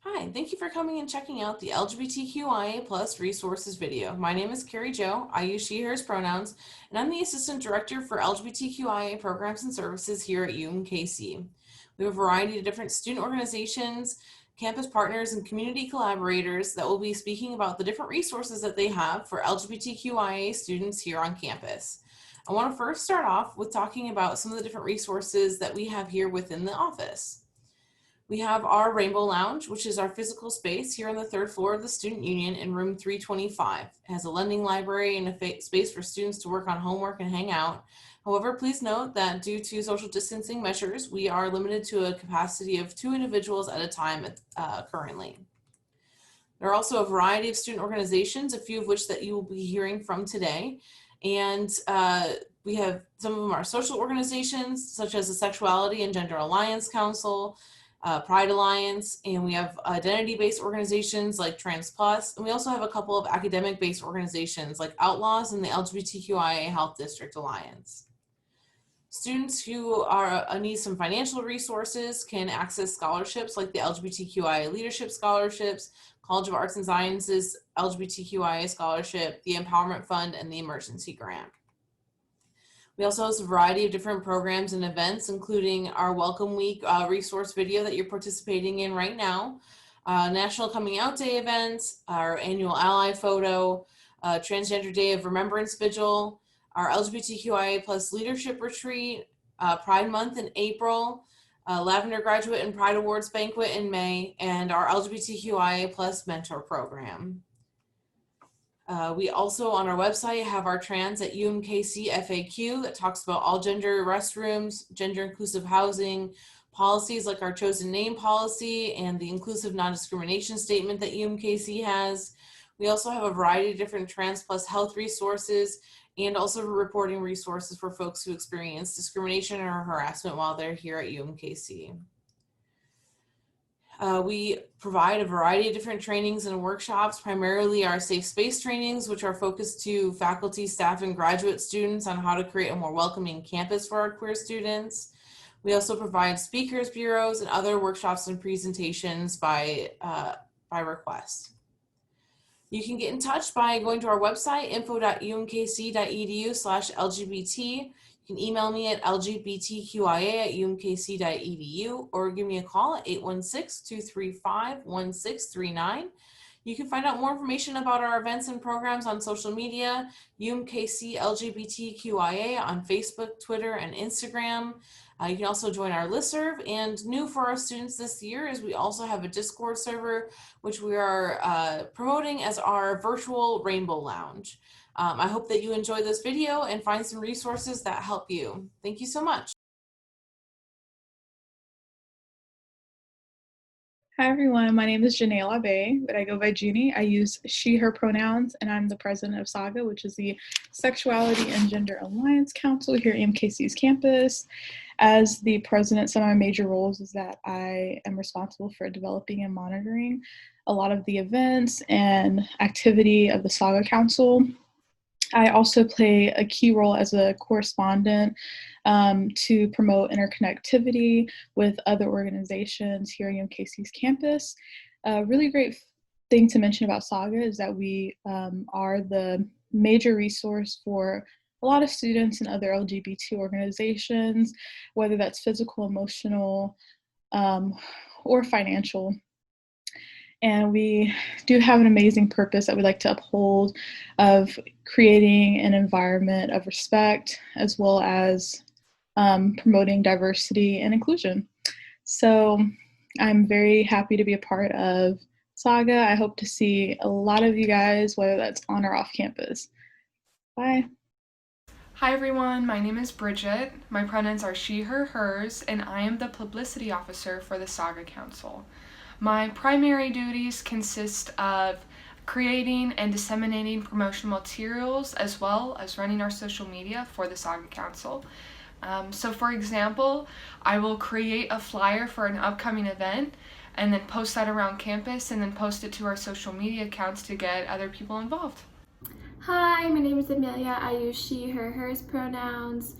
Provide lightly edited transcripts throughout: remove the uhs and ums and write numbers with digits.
Hi, thank you for coming and checking out the LGBTQIA plus resources video. My name is Kari Jo. I use she, hers pronouns, and I'm the Assistant Director for LGBTQIA programs and services here at UMKC. We have a variety of different student organizations, campus partners, and community collaborators that will be speaking about the different resources that they have for LGBTQIA students here on campus. I want to first start off with talking about some of the different resources that we have here within the office. We have our Rainbow Lounge, which is our physical space here on the third floor of the Student Union in room 325. It has a lending library and a space for students to work on homework and hang out. However, please note that due to social distancing measures, we are limited to a capacity of 2 individuals at a time currently. There are also a variety of student organizations, a few of which that you will be hearing from today. And we have some of them are social organizations, such as the Sexuality and Gender Alliance Council, Pride Alliance, and we have identity-based organizations like Trans Plus, and we also have a couple of academic-based organizations like Outlaws and the LGBTQIA Health District Alliance. Students who need some financial resources can access scholarships like the LGBTQIA Leadership Scholarships, College of Arts and Sciences LGBTQIA Scholarship, the Empowerment Fund, and the Emergency Grant. We also host a variety of different programs and events, including our Welcome Week resource video that you're participating in right now, National Coming Out Day events, our annual Ally Photo, Transgender Day of Remembrance Vigil, our LGBTQIA plus Leadership Retreat, Pride Month in April, Lavender Graduate and Pride Awards Banquet in May, and our LGBTQIA plus Mentor Program. We also on our website have our Trans at UMKC FAQ that talks about all gender restrooms, gender inclusive housing, policies like our chosen name policy and the inclusive non-discrimination statement that UMKC has. We also have a variety of different trans plus health resources and also reporting resources for folks who experience discrimination or harassment while they're here at UMKC. We provide a variety of different trainings and workshops, primarily our safe space trainings, which are focused to faculty, staff, and graduate students on how to create a more welcoming campus for our queer students. We also provide speakers bureaus and other workshops and presentations by request. You can get in touch by going to our website, info.umkc.edu/LGBT. You can email me at lgbtqia@umkc.edu or give me a call at 816-235-1639. You can find out more information about our events and programs on social media, UMKC LGBTQIA on Facebook, Twitter, and Instagram. You can also join our Listserv, and new for our students this year is we also have a Discord server, which we are promoting as our virtual Rainbow Lounge. I hope that you enjoy this video and find some resources that help you. Thank you so much. Hi everyone, my name is Janae Labe, but I go by Junie. I use she, her pronouns, and I'm the president of SAGA, which is the Sexuality and Gender Alliance Council here at UMKC's campus. As the president, some of my major roles is that I am responsible for developing and monitoring a lot of the events and activity of the SAGA Council. I also play a key role as a correspondent to promote interconnectivity with other organizations here at UMKC's campus. A really great thing to mention about SAGA is that we are the major resource for a lot of students and other LGBT organizations, whether that's physical, emotional, or financial. And we do have an amazing purpose that we like to uphold of creating an environment of respect as well as promoting diversity and inclusion. So I'm very happy to be a part of SAGA. I hope to see a lot of you guys, whether that's on or off campus. Bye. Hi everyone, my name is Bridget. My pronouns are she, her, hers, and I am the publicity officer for the SAGA Council. My primary duties consist of creating and disseminating promotional materials as well as running our social media for the SAGA Council. So for example, I will create a flyer for an upcoming event and then post that around campus and then post it to our social media accounts to get other people involved. Hi, my name is Amelia. I use she, her, hers pronouns.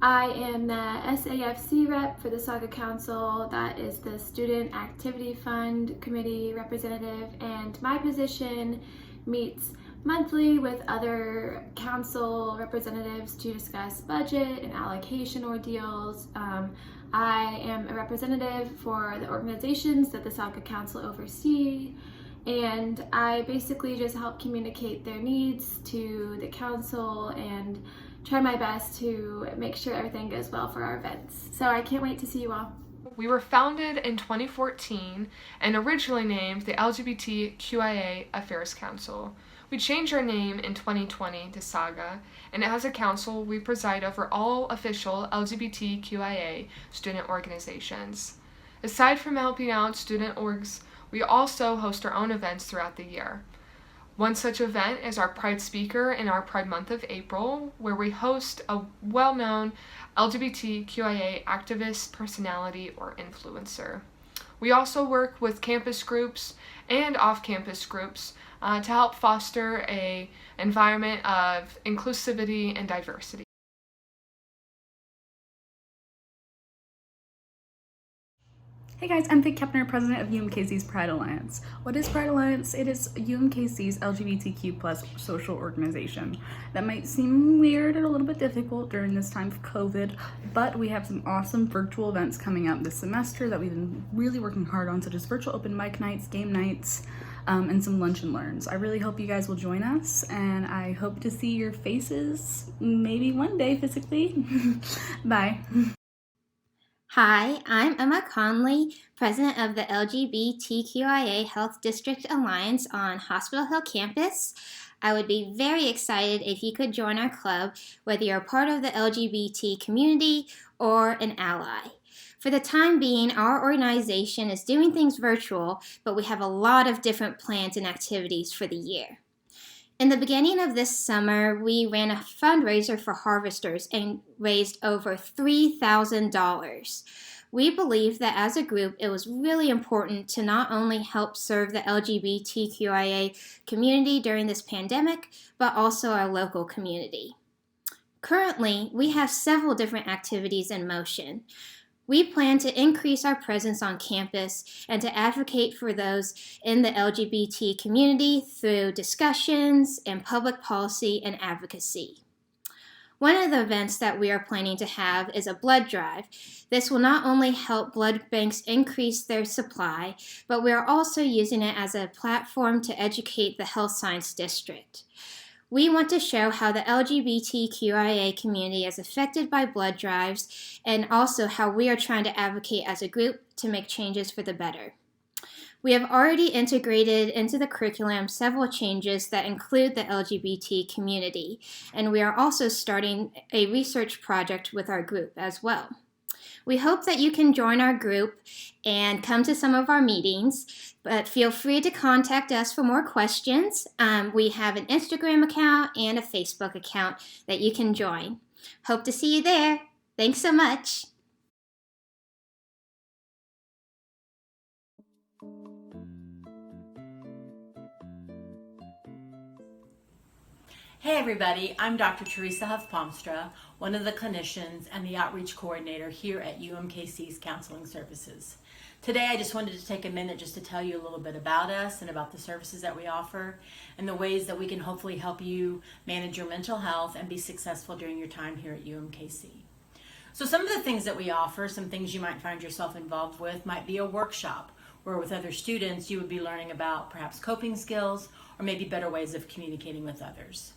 I am the SAFC rep for the SAGA Council, that is the Student Activity Fund Committee representative, and my position meets monthly with other council representatives to discuss budget and allocation ordeals. I am a representative for the organizations that the SAGA Council oversee, and I basically just help communicate their needs to the council and try my best to make sure everything goes well for our events. So I can't wait to see you all. We were founded in 2014 and originally named the LGBTQIA Affairs Council. We changed our name in 2020 to SAGA, and as a council, we preside over all official LGBTQIA student organizations. Aside from helping out student orgs, we also host our own events throughout the year. One such event is our Pride Speaker in our Pride Month of April, where we host a well-known LGBTQIA activist, personality, or influencer. We also work with campus groups and off-campus groups to help foster an environment of inclusivity and diversity. Hey guys, I'm Vic Kepner, president of UMKC's Pride Alliance. What is Pride Alliance? It is UMKC's LGBTQ+ social organization. That might seem weird and a little bit difficult during this time of COVID, but we have some awesome virtual events coming up this semester that we've been really working hard on, such as virtual open mic nights, game nights, and some lunch and learns. I really hope you guys will join us, and I hope to see your faces maybe one day physically. Bye. Hi, I'm Emma Conley, president of the LGBTQIA Health District Alliance on Hospital Hill campus. I would be very excited if you could join our club, whether you're a part of the LGBT community or an ally. For the time being, our organization is doing things virtual, but we have a lot of different plans and activities for the year. In the beginning of this summer, we ran a fundraiser for harvesters and raised over $3,000. We believe that as a group, it was really important to not only help serve the LGBTQIA community during this pandemic, but also our local community. Currently, we have several different activities in motion. We plan to increase our presence on campus and to advocate for those in the LGBT community through discussions and public policy and advocacy. One of the events that we are planning to have is a blood drive. This will not only help blood banks increase their supply, but we are also using it as a platform to educate the health science district. We want to show how the LGBTQIA community is affected by blood drives and also how we are trying to advocate as a group to make changes for the better. We have already integrated into the curriculum several changes that include the LGBT community, and we are also starting a research project with our group as well. We hope that you can join our group and come to some of our meetings, but feel free to contact us for more questions. We have an Instagram account and a Facebook account that you can join. Hope to see you there. Thanks so much. Hey everybody, I'm Dr. Teresa Huff-Palmstra, one of the clinicians and the outreach coordinator here at UMKC's Counseling Services. Today I just wanted to take a minute just to tell you a little bit about us and about the services that we offer and the ways that we can hopefully help you manage your mental health and be successful during your time here at UMKC. So some of the things that we offer, some things you might find yourself involved with, might be a workshop where with other students you would be learning about perhaps coping skills or maybe better ways of communicating with others.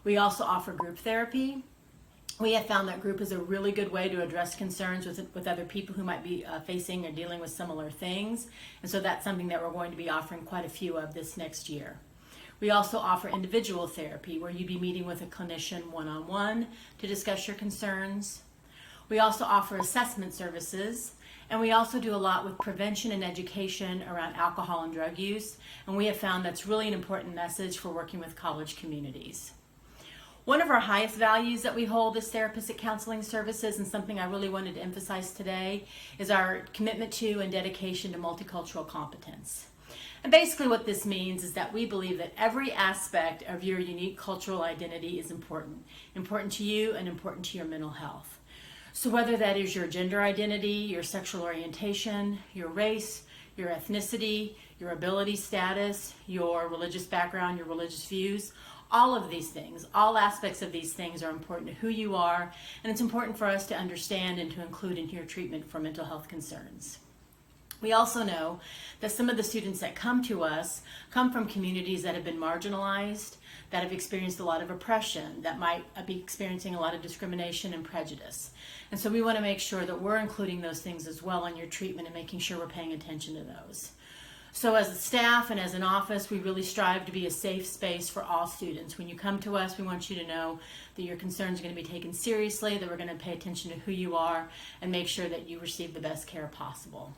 We also offer group therapy. We have found that group is a really good way to address concerns with other people who might be facing or dealing with similar things. And so that's something that we're going to be offering quite a few of this next year. We also offer individual therapy where you'd be meeting with a clinician one-on-one to discuss your concerns. We also offer assessment services. And we also do a lot with prevention and education around alcohol and drug use. And we have found that's really an important message for working with college communities. One of our highest values that we hold as therapists at Counseling Services, and something I really wanted to emphasize today, is our commitment to and dedication to multicultural competence. And basically what this means is that we believe that every aspect of your unique cultural identity is important to you and important to your mental health. So whether that is your gender identity, your sexual orientation, your race, your ethnicity, your ability status, your religious background, your religious views, all of these things, all aspects of these things are important to who you are, and it's important for us to understand and to include in your treatment for mental health concerns. We also know that some of the students that come to us come from communities that have been marginalized, that have experienced a lot of oppression, that might be experiencing a lot of discrimination and prejudice. And so we want to make sure that we're including those things as well in your treatment and making sure we're paying attention to those. So as a staff and as an office, we really strive to be a safe space for all students. When you come to us, we want you to know that your concerns are going to be taken seriously, that we're going to pay attention to who you are and make sure that you receive the best care possible.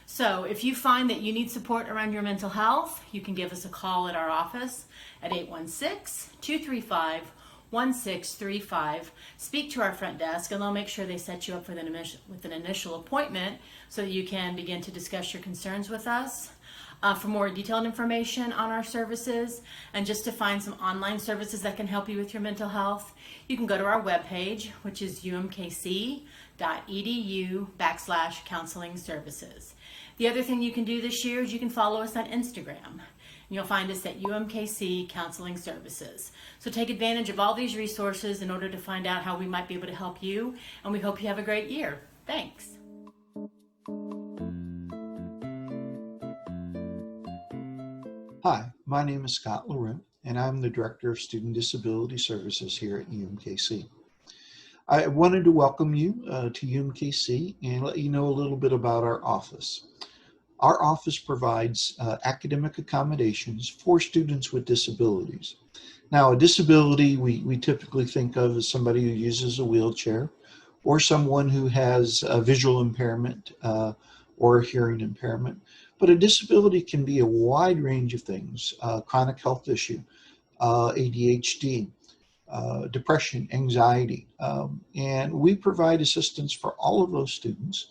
So if you find that you need support around your mental health, you can give us a call at our office at 816-235-1635. Speak to our front desk and they'll make sure they set you up with an initial appointment so that you can begin to discuss your concerns with us. For more detailed information on our services and just to find some online services that can help you with your mental health, you can go to our webpage, which is umkc.edu/counseling services. The other thing you can do this year is you can follow us on Instagram. You'll find us at UMKC Counseling Services. So take advantage of all these resources in order to find out how we might be able to help you, and we hope you have a great year. Thanks. Hi, my name is Scott Laurent, and I'm the Director of Student Disability Services here at UMKC. I wanted to welcome you to UMKC and let you know a little bit about our office. Our office provides academic accommodations for students with disabilities. Now, a disability we typically think of as somebody who uses a wheelchair or someone who has a visual impairment or a hearing impairment. But a disability can be a wide range of things, chronic health issue, ADHD, depression, anxiety, and we provide assistance for all of those students.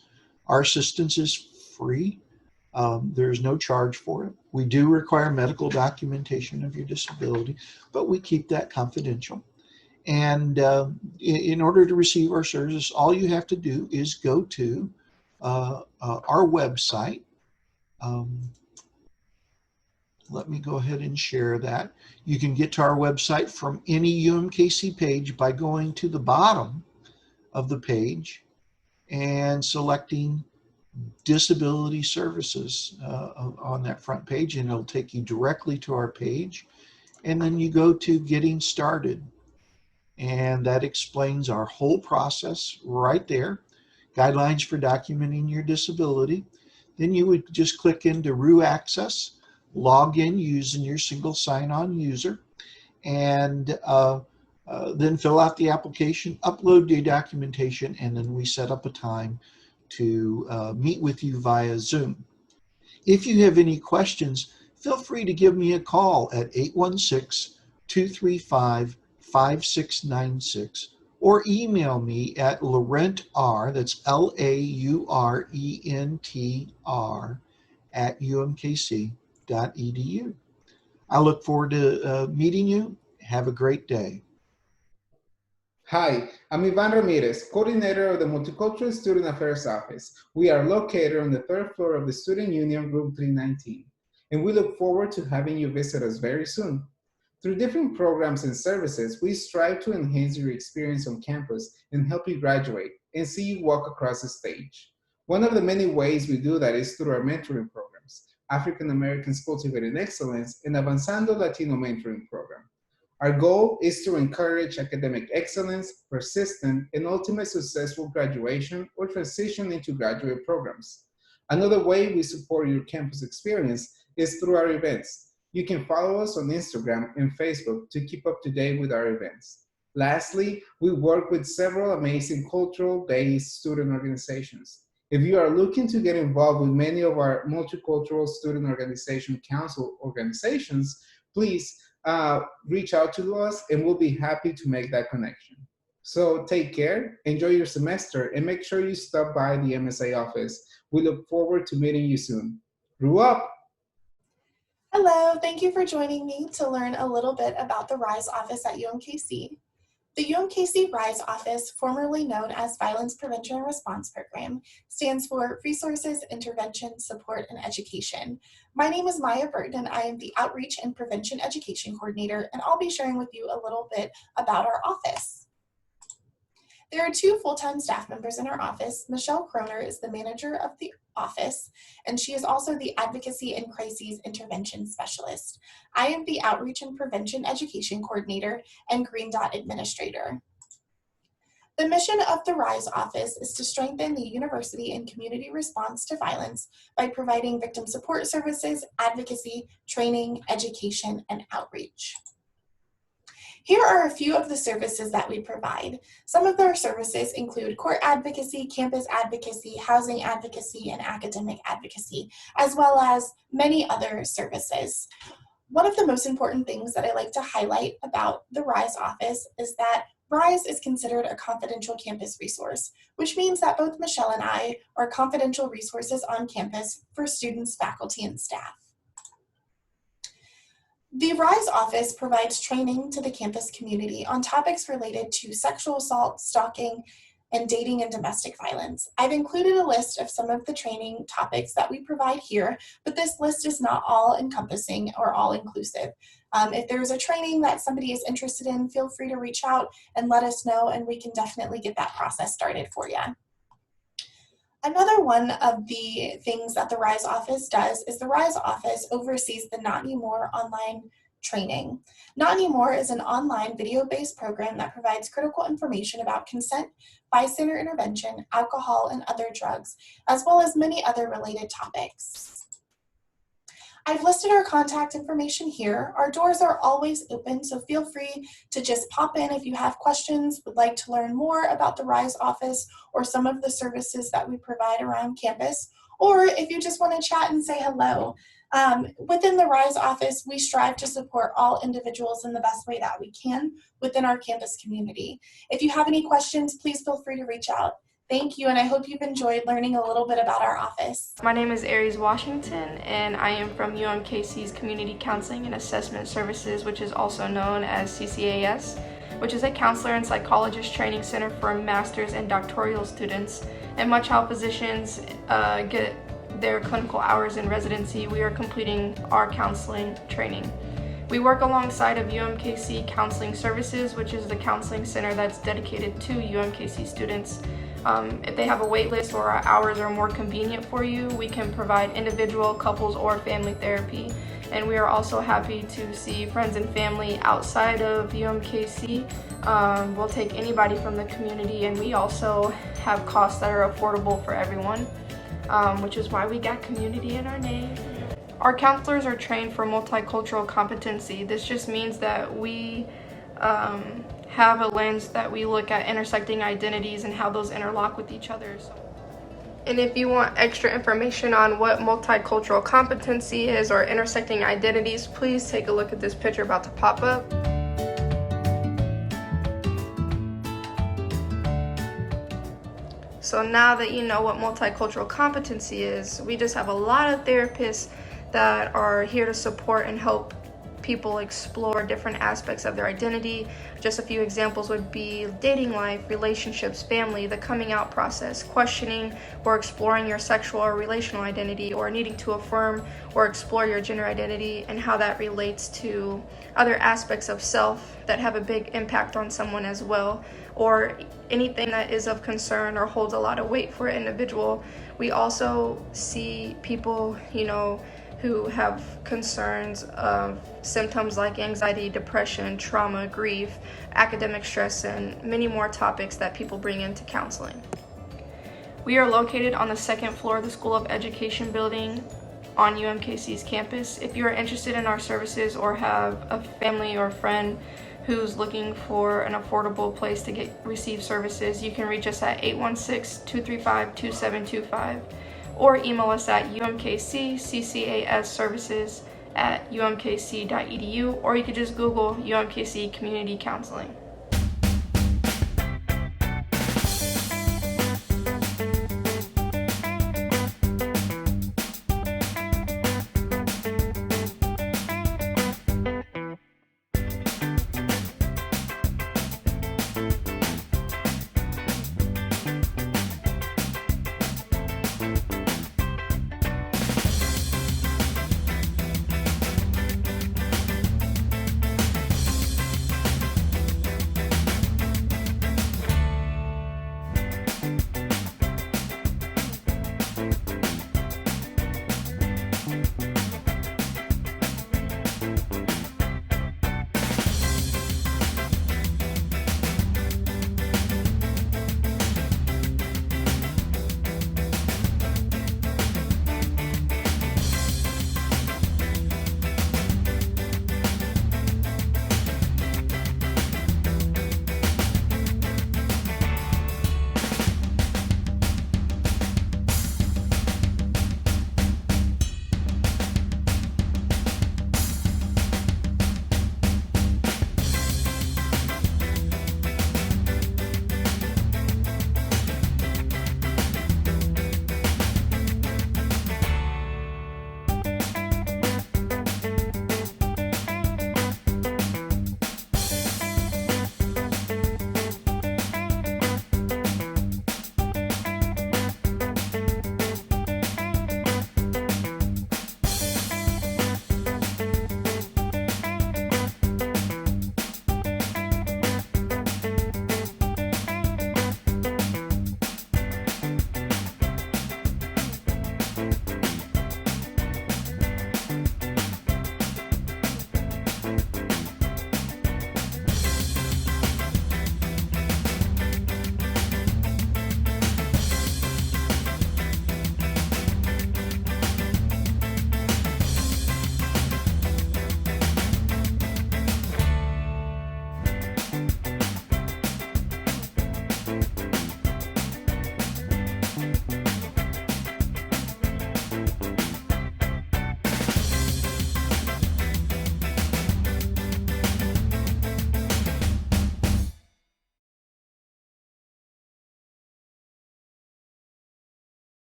Our assistance is free. There's no charge for it. We do require medical documentation of your disability, but we keep that confidential. And in order to receive our services, all you have to do is go to our website. Let me go ahead and share that. You can get to our website from any UMKC page by going to the bottom of the page and selecting Disability Services on that front page, and it'll take you directly to our page. And then you go to Getting Started, and that explains our whole process right there. Guidelines for documenting your disability. Then you would just click into RU Access, log in using your single sign-on user, and then fill out the application, upload your documentation, and then we set up a time to meet with you via Zoom. If you have any questions, feel free to give me a call at 816-235-5696 or email me at laurentr, that's LAURENTR, at umkc.edu. I look forward to meeting you. Have a great day. Hi, I'm Ivan Ramirez, coordinator of the Multicultural Student Affairs Office. We are located on the third floor of the Student Union, room 319, and we look forward to having you visit us very soon. Through different programs and services, we strive to enhance your experience on campus and help you graduate and see you walk across the stage. One of the many ways we do that is through our mentoring programs, African Americans Cultivating Excellence and Avanzando Latino Mentoring Program. Our goal is to encourage academic excellence, persistent, and ultimate successful graduation or transition into graduate programs. Another way we support your campus experience is through our events. You can follow us on Instagram and Facebook to keep up to date with our events. Lastly, we work with several amazing cultural-based student organizations. If you are looking to get involved with many of our Multicultural Student Organization Council organizations, please reach out to us and we'll be happy to make that connection. So take care, enjoy your semester, and make sure you stop by the MSA office. We look forward to meeting you soon. Grew up! Hello, thank you for joining me to learn a little bit about the RISE office at UMKC. The UMKC RISE office, formerly known as Violence Prevention and Response Program, stands for Resources, Intervention, Support, and Education. My name is Maya Burton, and I am the Outreach and Prevention Education Coordinator, and I'll be sharing with you a little bit about our office. There are 2 full-time staff members in our office. Michelle Kroner is the manager of the office, and she is also the Advocacy and Crises Intervention Specialist. I am the Outreach and Prevention Education Coordinator and Green Dot Administrator. The mission of the RISE office is to strengthen the university and community response to violence by providing victim support services, advocacy, training, education, and outreach. Here are a few of the services that we provide. Some of our services include court advocacy, campus advocacy, housing advocacy, and academic advocacy, as well as many other services. One of the most important things that I like to highlight about the RISE office is that RISE is considered a confidential campus resource, which means that both Michelle and I are confidential resources on campus for students, faculty, and staff. The RISE office provides training to the campus community on topics related to sexual assault, stalking, and dating and domestic violence. I've included a list of some of the training topics that we provide here, but this list is not all encompassing or all inclusive. If there's a training that somebody is interested in, feel free to reach out and let us know, and we can definitely get that process started for you. Another one of the things that the RISE office does is the RISE office oversees the Not Anymore online training. Not Anymore is an online video-based program that provides critical information about consent, bystander intervention, alcohol, and other drugs, as well as many other related topics. I've listed our contact information here. Our doors are always open, so feel free to just pop in if you have questions, would like to learn more about the RISE office or some of the services that we provide around campus, or if you just want to chat and say hello. Within the RISE office, we strive to support all individuals in the best way that we can within our campus community. If you have any questions, please feel free to reach out. Thank you, and I hope you've enjoyed learning a little bit about our office. My name is Aries Washington, and I am from UMKC's Community Counseling and Assessment Services, which is also known as CCAS, which is a counselor and psychologist training center for master's and doctoral students. And much how physicians get their clinical hours in residency, we are completing our counseling training. We work alongside of UMKC Counseling Services, which is the counseling center that's dedicated to UMKC students. If they have a wait list or our hours are more convenient for you, we can provide individual, couples, or family therapy. And we are also happy to see friends and family outside of UMKC. We'll take anybody from the community, and we also have costs that are affordable for everyone, which is why we got community in our name. Our counselors are trained for multicultural competency. This just means that we have a lens that we look at intersecting identities and how those interlock with each other. And if you want extra information on what multicultural competency is or intersecting identities, please take a look at this picture about to pop up. So now that you know what multicultural competency is, we just have a lot of therapists that are here to support and help people explore different aspects of their identity. Just a few examples would be dating life, relationships, family, the coming out process, questioning or exploring your sexual or relational identity, or needing to affirm or explore your gender identity and how that relates to other aspects of self that have a big impact on someone as well, or anything that is of concern or holds a lot of weight for an individual. We also see people, who have concerns of symptoms like anxiety, depression, trauma, grief, academic stress, and many more topics that people bring into counseling. We are located on the 2nd floor of the School of Education building on UMKC's campus. If you are interested in our services or have a family or friend who's looking for an affordable place to receive services, you can reach us at 816-235-2725. or email us at umkc.services@umkc.edu, or you could just Google UMKC Community Counseling.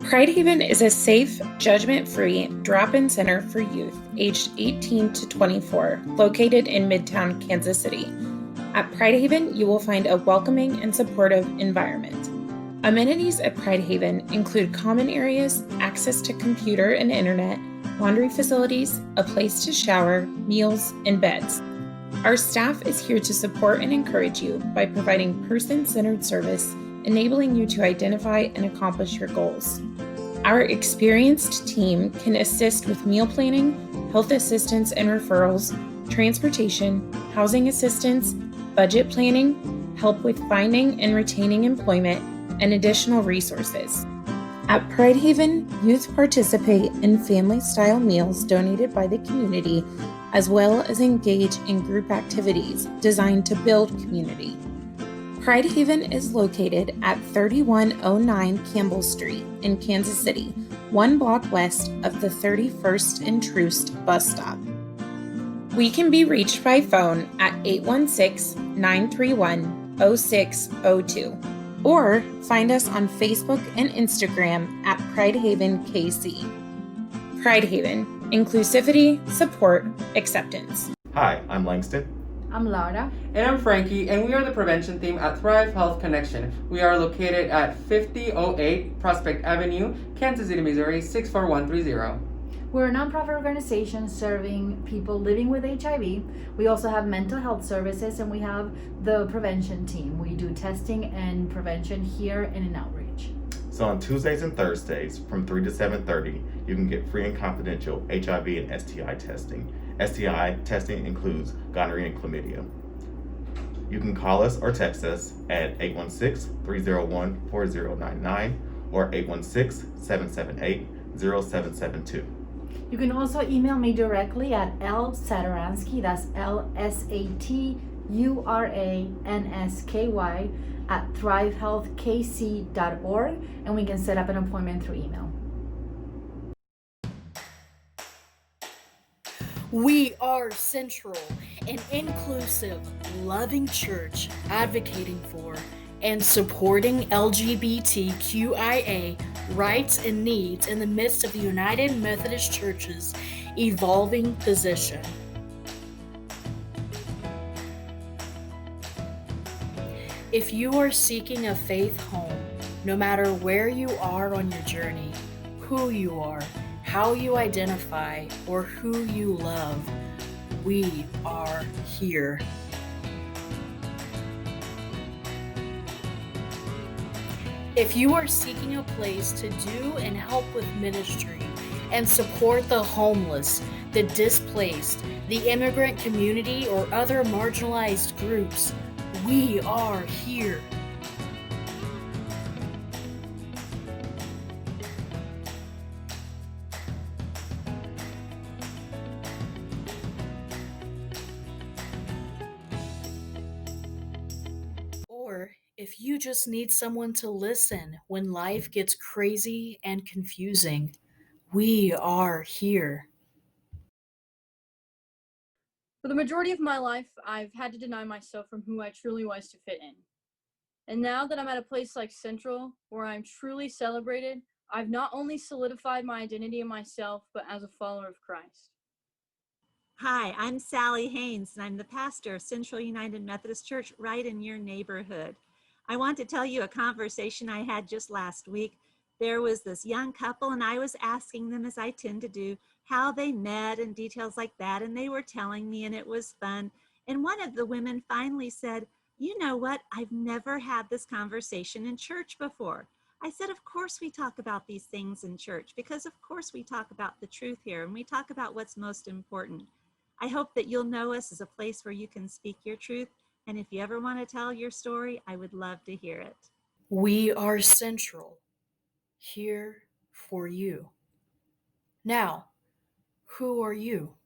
Pride Haven is a safe, judgment-free drop-in center for youth aged 18 to 24, located in Midtown, Kansas City. At Pride Haven, you will find a welcoming and supportive environment. Amenities at Pride Haven include common areas, access to computer and internet, laundry facilities, a place to shower, meals, and beds. Our staff is here to support and encourage you by providing person-centered service, enabling you to identify and accomplish your goals. Our experienced team can assist with meal planning, health assistance and referrals, transportation, housing assistance, budget planning, help with finding and retaining employment, and additional resources. At Pride Haven, youth participate in family-style meals donated by the community, as well as engage in group activities designed to build community. Pride Haven is located at 3109 Campbell Street in Kansas City, 1 block west of the 31st and Troost bus stop. We can be reached by phone at 816-931-0602 or find us on Facebook and Instagram at Pride Haven KC. Pride Haven, inclusivity, support, acceptance. Hi, I'm Langston. I'm Laura. And I'm Frankie, and we are the prevention team at Thrive Health Connection. We are located at 5008 Prospect Avenue, Kansas City, Missouri 64130. We're a nonprofit organization serving people living with HIV. We also have mental health services, and we have the prevention team. We do testing and prevention here and in outreach. So on Tuesdays and Thursdays from 3 to 7:30, you can get free and confidential HIV and STI testing. STI testing includes gonorrhea and chlamydia. You can call us or text us at 816-301-4099 or 816-778-0772. You can also email me directly at lsaturansky, that's LSATURANSKY at thrivehealthkc.org, and we can set up an appointment through email. We are Central, an inclusive, loving church advocating for and supporting LGBTQIA rights and needs in the midst of the United Methodist Church's evolving position. If you are seeking a faith home, no matter where you are on your journey, who you are, how you identify, or who you love, we are here. If you are seeking a place to do and help with ministry and support the homeless, the displaced, the immigrant community, or other marginalized groups, we are here. Or if you just need someone to listen when life gets crazy and confusing, we are here. For the majority of my life, I've had to deny myself from who I truly was to fit in. And now that I'm at a place like Central, where I'm truly celebrated, I've not only solidified my identity in myself, but as a follower of Christ. Hi, I'm Sally Haynes, and I'm the pastor of Central United Methodist Church right in your neighborhood. I want to tell you a conversation I had just last week. There was this young couple, and I was asking them, as I tend to do, how they met and details like that, and they were telling me, and it was fun. And one of the women finally said, "You know what? I've never had this conversation in church before." I said, "Of course we talk about these things in church, because of course we talk about the truth here, and we talk about what's most important." I hope that you'll know us as a place where you can speak your truth. And if you ever want to tell your story, I would love to hear it. We are Central, here for you. Now, who are you?